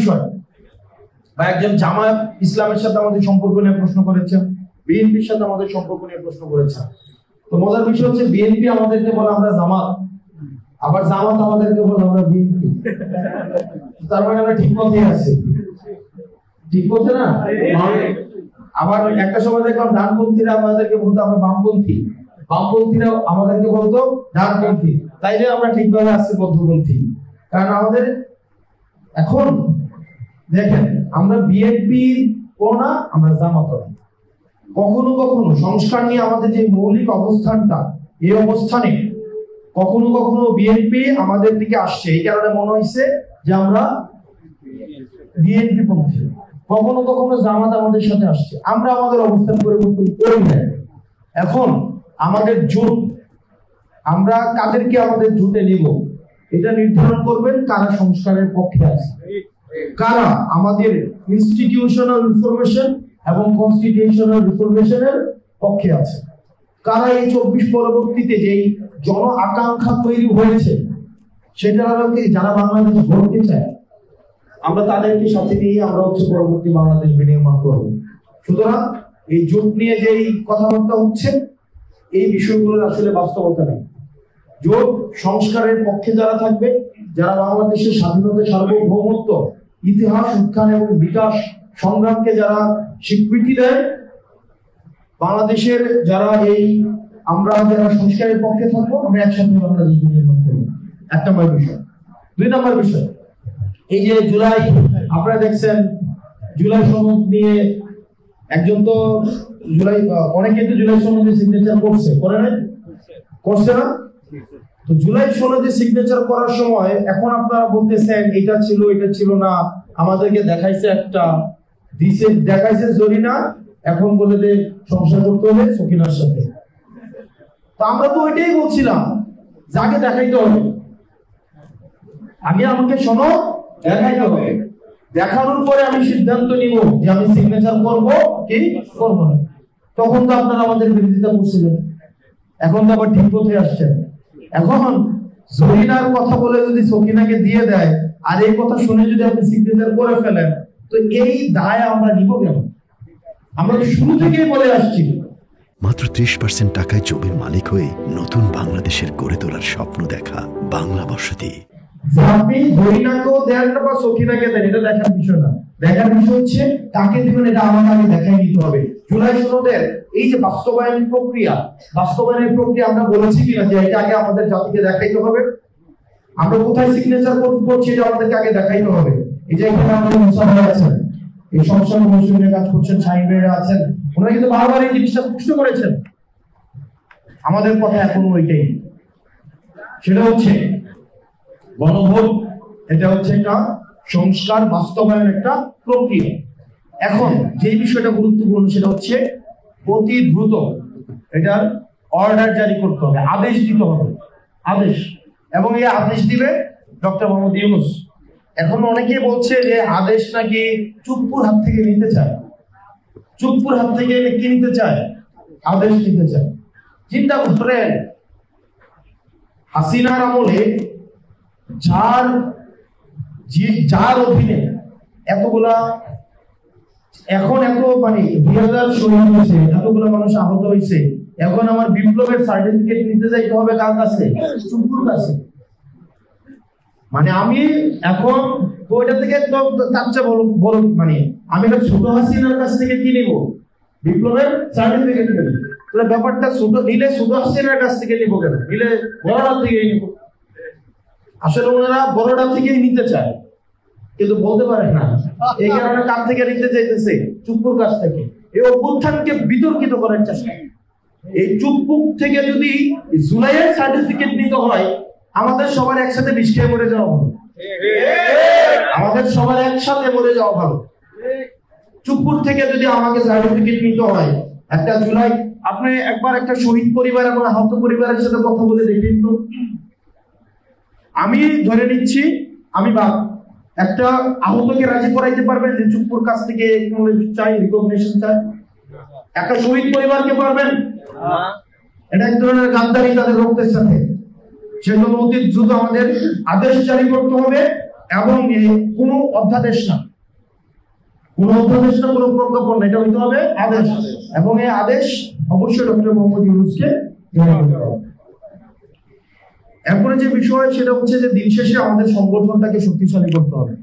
বিষয়, বা একজন জামায়াত ইসলামের সাথে আমাদের সম্পর্ক নিয়ে প্রশ্ন করেছেন, বিএনপির সাথে আমাদের সম্পর্ক নিয়ে প্রশ্ন করেছেন। তো মজার বিষয় হচ্ছে বিএনপি আমাদেরকে বলে আমরা জামাত, আবার জামাত আমাদেরকে বলে আমরা বিএনপি। তার মানে আমরা ঠিক পথে আছি, ঠিক পথে না? আবার একটা সময় দেখলাম ডানপন্থীরা আমাদেরকে বলতো আমরা বামপন্থী, বামপন্থীরা আমাদেরকে বলতো ডানপন্থী। তাইলে আমরা ঠিকভাবে আসছি মধ্যপন্থী। কারণ আমাদের এখন দেখেন আমরা বিএনপি না, আমরা জামাত না। কখনো কখনো সংস্কার নিয়ে আমাদের যে মৌলিক অবস্থানটা, এই অবস্থানে কখনো কখনো বিএনপি আমাদের দিকে আসছে, এই কারণে মনে হয়েছে যে আমরা বিএনপি পন্থী। কখনো কখনো জামাত আমাদের সাথে আসছে, আমরা আমাদের অবস্থান পরিবর্তন করি না। এখন আমাদের জোট, আমরা কাদেরকে আমাদের জোটে নিব এটা নির্ধারণ করবেন কারা সংস্কারের পক্ষে আছে, কারা আমাদের ইনস্টিটিউশনাল রিফরমেশন এবং কনস্টিটিউশনাল রিফরমেশনের পক্ষে আছে, কারা এই 24 পরবর্তীতে যেই জন আকাঙ্ক্ষা তৈরি হয়েছে সেটা হলো কি যারা বাংলাদেশ গড়তে চায়, আমরা তাদেরকে সাথে নিয়ে আমরা হচ্ছে পরবর্তী বাংলাদেশ বিনির্মাণ করব। সুতরাং এই জোট নিয়ে যেই কথাবার্তা হচ্ছে এই বিষয়গুলোর আসলে বাস্তবতা নেই। জোট সংস্কারের পক্ষে যারা থাকবে, যারা বাংলাদেশের স্বাধীনতা, সার্বভৌমত্ব, ইতিহাস, উত্থান এবং বিকাশ সংগ্রামকে যারা স্বীকৃতি দেয়, বাংলাদেশের যারা আমরা যারা সংস্কারের পক্ষে থাকবো, আমরা একসাথে বাংলাদেশ নির্মাণ করবো। 1 নম্বর বিষয়। 2 নম্বর বিষয়, এই যে জুলাই আপনারা দেখছেন জুলাই সনদ নিয়ে একজন তো অনেকে তো জুলাই সনদে সিগনেচার করছে, করে নাই? করছে না? তো জুলাই সনদে সিগনেচার করার সময় এখন আপনারা বলতেছেন এটা ছিল এটা ছিল না, আমাদেরকে দেখাইছে একটা দিছে, দেখাইছে জরিনা, এখন বলে যে সংসার করতে হবে সকিনার সাথে। তো আমরা তো ওইটাই বলছিলাম, যাকে দেখাইতে হবে আগে আমাকে সনদ দেখাইতে হবে, দেখানোর পরে আমি সিদ্ধান্ত নিব যে আমি সিগনেচার করব কি করব না। তখন তো আপনারা আমাদের বিরোধিতা করছিলেন, এখন তো আবার ঠিক পথে আসছেন। এখন জরিনার কথা বলে যদি সকিনাকে দিয়ে দেয় আর এই কথা শুনে যদি আপনি সিগনেচার করে ফেলেন, তো এই দায় আমরা নিব কেন? আমরা তো শুরু থেকেই বলে আসছি। মাত্র 30% টাকায় জমির মালিক হয়ে নতুন বাংলাদেশের গড়ে তোলার স্বপ্ন দেখা বাংলা বসতি। আপনি জরিনাকেও দেন না বা সকিনাকে দেন, এটা দেখার বিষয় না। দেখার বিষয় হচ্ছে কাকে দিবেন, এটা আমাকে আগে দেখাই দিতে হবে। জুলাই সনদের এই যে বাস্তবায়নের প্রক্রিয়া আমরা বলেছি কিনা যে এটা আগে আমাদের জাতিকে দেখাইতে হবে। আমরা কোথায় সিগনেচার করছি এটা আমাদেরকে আগে দেখাইতে হবে। এই যে এখানে আমাদের মুসা ভাই আছেন, এই সংসদ কমিশনে কাজ করছেন, শাহিন ভাইরা আছেন, ওনারা কিন্তু বারবার এই জিনিসটা প্রশ্ন করেছেন। আমাদের কথা এখন ওইটাই, সেটা হচ্ছে গণভোট, এটা হচ্ছে একটা সংস্কার বাস্তবায়নের একটা প্রক্রিয়া। এখন যে বিষয়টা গুরুত্বপূর্ণ সেটা হচ্ছে অতি দ্রুত এটার অর্ডার জারি করতে হবে, আদেশ দিতে হবে, আদেশ। এবং এই আদেশ দিবে ডক্টর মোহাম্মদ ইউনূস। এখন অনেকেই বলছে যে আদেশ নাকি চুপ্পুর হাত থেকে নিতে চায়, চুপ্পুর হাত থেকে কি নিতে চায়? আদেশ নিতে চায়। চিন্তা করেন হাসিনার আমলে যার অধীনে এতগুলা, এখন এত মানে 2000 শহীদ হয়েছে, এতগুলো মানুষ আহত হয়েছে, এখন আমার বিপ্লবের সার্টিফিকেট নিতে যাইতে হবে কার কাছে? চুপ্পুর কাছে। মানে আমি এখন ওইটা থেকে বড় মানে আমি একটা ছোট হাসিনার কাছ থেকে কি নিব? বিপ্লবের সার্টিফিকেট নেব। তাহলে ব্যাপারটা ছোট নিলে ছোট হাসিনার কাছ থেকে নিব কেন? নিলে বড়টার থেকেই নিব। আসলে ওনারা বড়টা থেকেই নিতে চায় কিন্তু বলতে পারে না, এই কারণে কার থেকে নিতে চাইতেছে? চুপ্পুর কাছ থেকে। এই অভ্যুত্থানকে বিতর্কিত করার চেষ্টা। এই চুপ্পু থেকে যদি জুলাইয়ের সার্টিফিকেট নিতে হয়, আমাদের সবার একসাথে বিষ খেয়ে মরে যাওয়া ভালো, আমাদের সবার একসাথে মরে যাওয়া ভালো। চুপ্পুর থেকে যদি আমাকে সার্টিফিকেট নিতে হয় একটা জুলাই, আপনি একবার একটা শহীদ পরিবার এবং আহত পরিবারের সাথে কথা বলে দেখেন তো। আমি ধরে নিচ্ছি আমি একটা আহতকে রাজি করাইতে পারবেন যে চুপ্পুর কাছ থেকে চাই, রিকগনিশন চাই? একটা শহীদ পরিবারকে পারবেন? এটা এক ধরনের গাদ্দারি তাদের রক্তের সাথে। সেজন্য অতি দ্রুত আমাদের আদেশ জারি করতে হবে এবং কোনো অধ্যাদেশ না, কোনো অধ্যাদেশ না, কোনো প্রজ্ঞাপন না, এটা হইতে হবে আদেশ। এবং এই আদেশ অবশ্যই ডক্টর মোহাম্মদ ইউনূসকে জারি করতে হবে। এরপরে যে বিষয় সেটা হচ্ছে যে দিন শেষে আমাদের সংগঠনটাকে শক্তিশালী করতে হবে।